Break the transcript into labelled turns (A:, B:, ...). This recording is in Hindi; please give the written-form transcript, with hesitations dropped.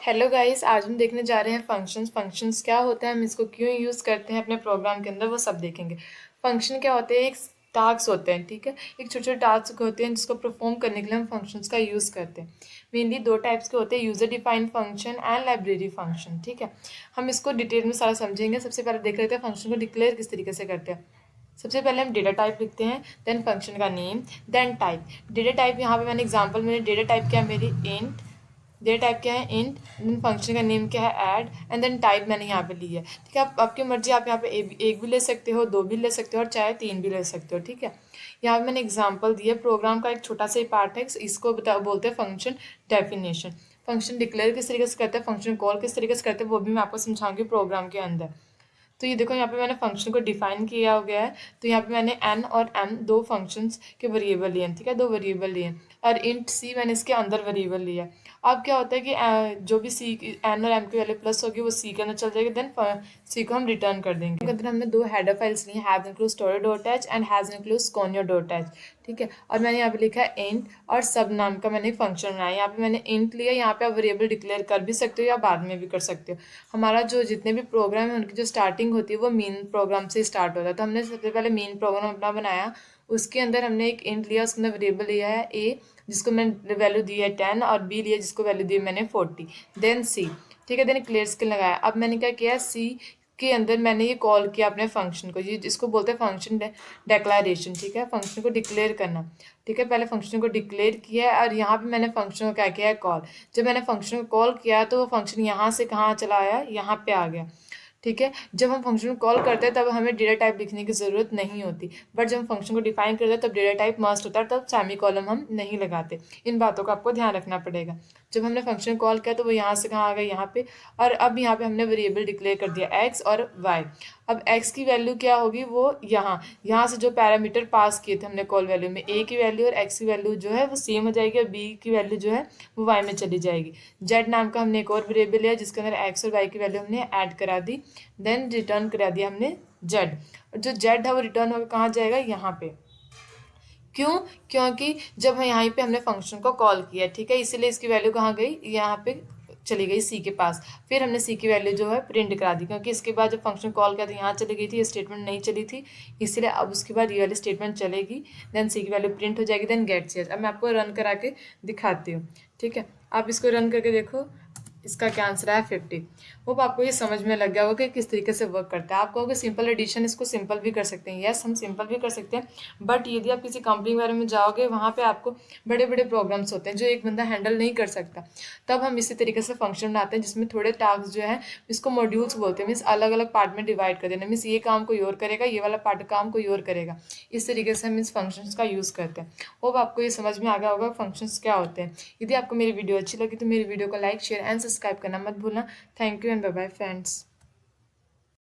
A: हेलो गाइस, आज हम देखने जा रहे हैं फंक्शंस। फंक्शंस क्या होता है, हम इसको क्यों यूज़ करते हैं अपने प्रोग्राम के अंदर, वो सब देखेंगे। फंक्शन क्या होते हैं? एक टास्क होते हैं, ठीक है। एक छोटे छोटे टास्क होते हैं जिसको परफॉर्म करने के लिए हम फंक्शंस का यूज़ करते हैं। मेनली दो टाइप्स के होते हैं, user defined function and library function, ठीक है। हम इसको डिटेल में सारा समझेंगे। सबसे पहले देख लेते हैं फंक्शन को डिक्लेयर किस तरीके से करते हैं। सबसे पहले हम डेटा टाइप लिखते हैं, देन फंक्शन का name, then type. Data type यहाँ पे मैंने एग्जांपल में डेटा टाइप क्या है मेरी इंट। डेटा टाइप क्या है इंट, देन फंक्शन का नेम क्या है ऐड, एंड देन टाइप मैंने यहाँ पे ली है, ठीक है। आप आपकी मर्जी, आप यहाँ पे एक भी ले सकते हो, दो भी ले सकते हो, और चाहे तीन भी ले सकते हो, ठीक है। यहाँ पे मैंने एग्जांपल दिया, प्रोग्राम का एक छोटा सा ही पार्ट है, इसको बोलते हैं फंक्शन डेफिनेशन। फंक्शन डिक्लेयर किस तरीके से करते हैं, फंक्शन कॉल किस तरीके से करते हैं, वो भी मैं आपको समझाऊंगी प्रोग्राम के अंदर। तो ये देखो, यहाँ पे मैंने फंक्शन को डिफाइन किया हो गया है। तो यहाँ पे मैंने एन और एम दो फंक्शंस के वेरिएबल लिए हैं, ठीक है, दो वेरिएबल लिए हैं, और इंट सी मैंने इसके अंदर वेरिएबल लिया है। अब क्या होता है कि जो भी सी एन और एम की वैल्यू प्लस होगी वो सी के अंदर चल जाएगी, देन सी को हम रिटर्न कर देंगे। अंदर हमने दो हेडर फाइल्स ली हैं, hash include stdio dot h and hash include conio dot h, ठीक है। और मैंने यहाँ पे लिखा है इंट, और सब नाम का मैंने फंक्शन बनाया। यहाँ पे मैंने इंट लिया, यहाँ पे आप वेरिएबल डिक्लेयर कर भी सकते हो या बाद में भी कर सकते हो। हमारा जो जितने भी प्रोग्राम है उनकी जो स्टार्टिंग होती है वो मेन प्रोग्राम से स्टार्ट होता है। तो हमने सबसे पहले मेन प्रोग्राम अपना बनाया, उसके अंदर हमने एक इंट लिया, उसके अंदर वेरिएबल लिया है ए, जिसको मैंने वैल्यू दी है 10, और बी लिया जिसको वैल्यू दी है मैंने 40, देन सी, ठीक है, देन क्लियर स्किल लगाया। अब मैंने क्या किया, सी के अंदर मैंने ये कॉल किया अपने फंक्शन को, ये जिसको बोलते हैं फंक्शन डेक्लारेशन, ठीक है, फंक्शन को डिक्लेयर करना, ठीक है। पहले फंक्शन को डिक्लेयर किया है, और यहाँ पे मैंने फंक्शन को क्या किया है, कॉल। जब मैंने फंक्शन को कॉल किया तो वो फंक्शन यहाँ से कहाँ चला आया, यहाँ पे आ गया, ठीक है। जब हम फंक्शन को कॉल करते हैं तब हमें डेटा टाइप लिखने की ज़रूरत नहीं होती, बट जब हम फंक्शन को डिफाइन करते हैं तब डेटा टाइप मस्ट होता है, तब सेमी कॉलम हम नहीं लगाते। इन बातों का आपको ध्यान रखना पड़ेगा। जब हमने फंक्शन कॉल किया तो वो यहाँ से कहाँ आ गया, यहाँ पे। और अब यहाँ पे हमने वेरिएबल डिक्लेयर कर दिया एक्स और वाई। अब एक्स की वैल्यू क्या होगी, वो यहाँ यहाँ से जो पैरामीटर पास किए थे हमने कॉल वैल्यू में, ए की वैल्यू और एक्स की वैल्यू जो है वो सेम हो जाएगी, और बी की वैल्यू जो है वो वाई में चली जाएगी। जेड नाम का हमने एक और वेरिएबल लिया जिसके अंदर एक्स और वाई की वैल्यू हमने ऐड करा दी, देन रिटर्न करा दिया हमने जेड। और जो जेड है वो रिटर्न होकर कहाँ जाएगा, यहाँ पे। क्यों? क्योंकि जब हम यहाँ पे हमने फंक्शन को कॉल किया, ठीक है, इसीलिए इसकी वैल्यू कहाँ गई, यहाँ पे चली गई सी के पास। फिर हमने सी की वैल्यू जो है प्रिंट करा दी, क्योंकि इसके बाद जब फंक्शन कॉल किया तो यहाँ चली गई थी, ये स्टेटमेंट नहीं चली थी, इसीलिए अब उसके बाद ये वाली स्टेटमेंट चलेगी, देन सी की वैल्यू प्रिंट हो जाएगी, देन गेट चेंज। अब मैं आपको रन करा के दिखाती हूँ, ठीक है। आप इसको रन करके देखो, इसका क्या आंसर है 50। वो आपको ये समझ में लग गया होगा कि किस तरीके से वर्क करता है। आप कहोगे सिंपल एडिशन, इसको सिंपल भी कर सकते हैं। यस, हम सिंपल भी कर सकते हैं, बट यदि आप किसी कंपनी के बारे में जाओगे वहाँ पे आपको बड़े बड़े प्रोग्राम्स होते हैं जो एक बंदा हैंडल नहीं कर सकता। तब हम इसी तरीके से फंक्शन बनाते हैं जिसमें थोड़े टास्क जो है, इसको मॉड्यूल्स बोलते हैं, मीन्स अलग अलग पार्ट में डिवाइड कर देना, मीन्स ये काम कोई और करेगा, ये वाला पार्ट काम कोई और करेगा। इस तरीके से हम इस फंक्शंस का यूज़ करते हैं। होप आपको ये समझ में आ गया होगा फंक्शंस क्या होते हैं। यदि आपको मेरी वीडियो अच्छी लगी तो मेरी वीडियो को लाइक, शेयर एंड सब्सक्राइब करना मत भूलना। Thank you and bye bye friends.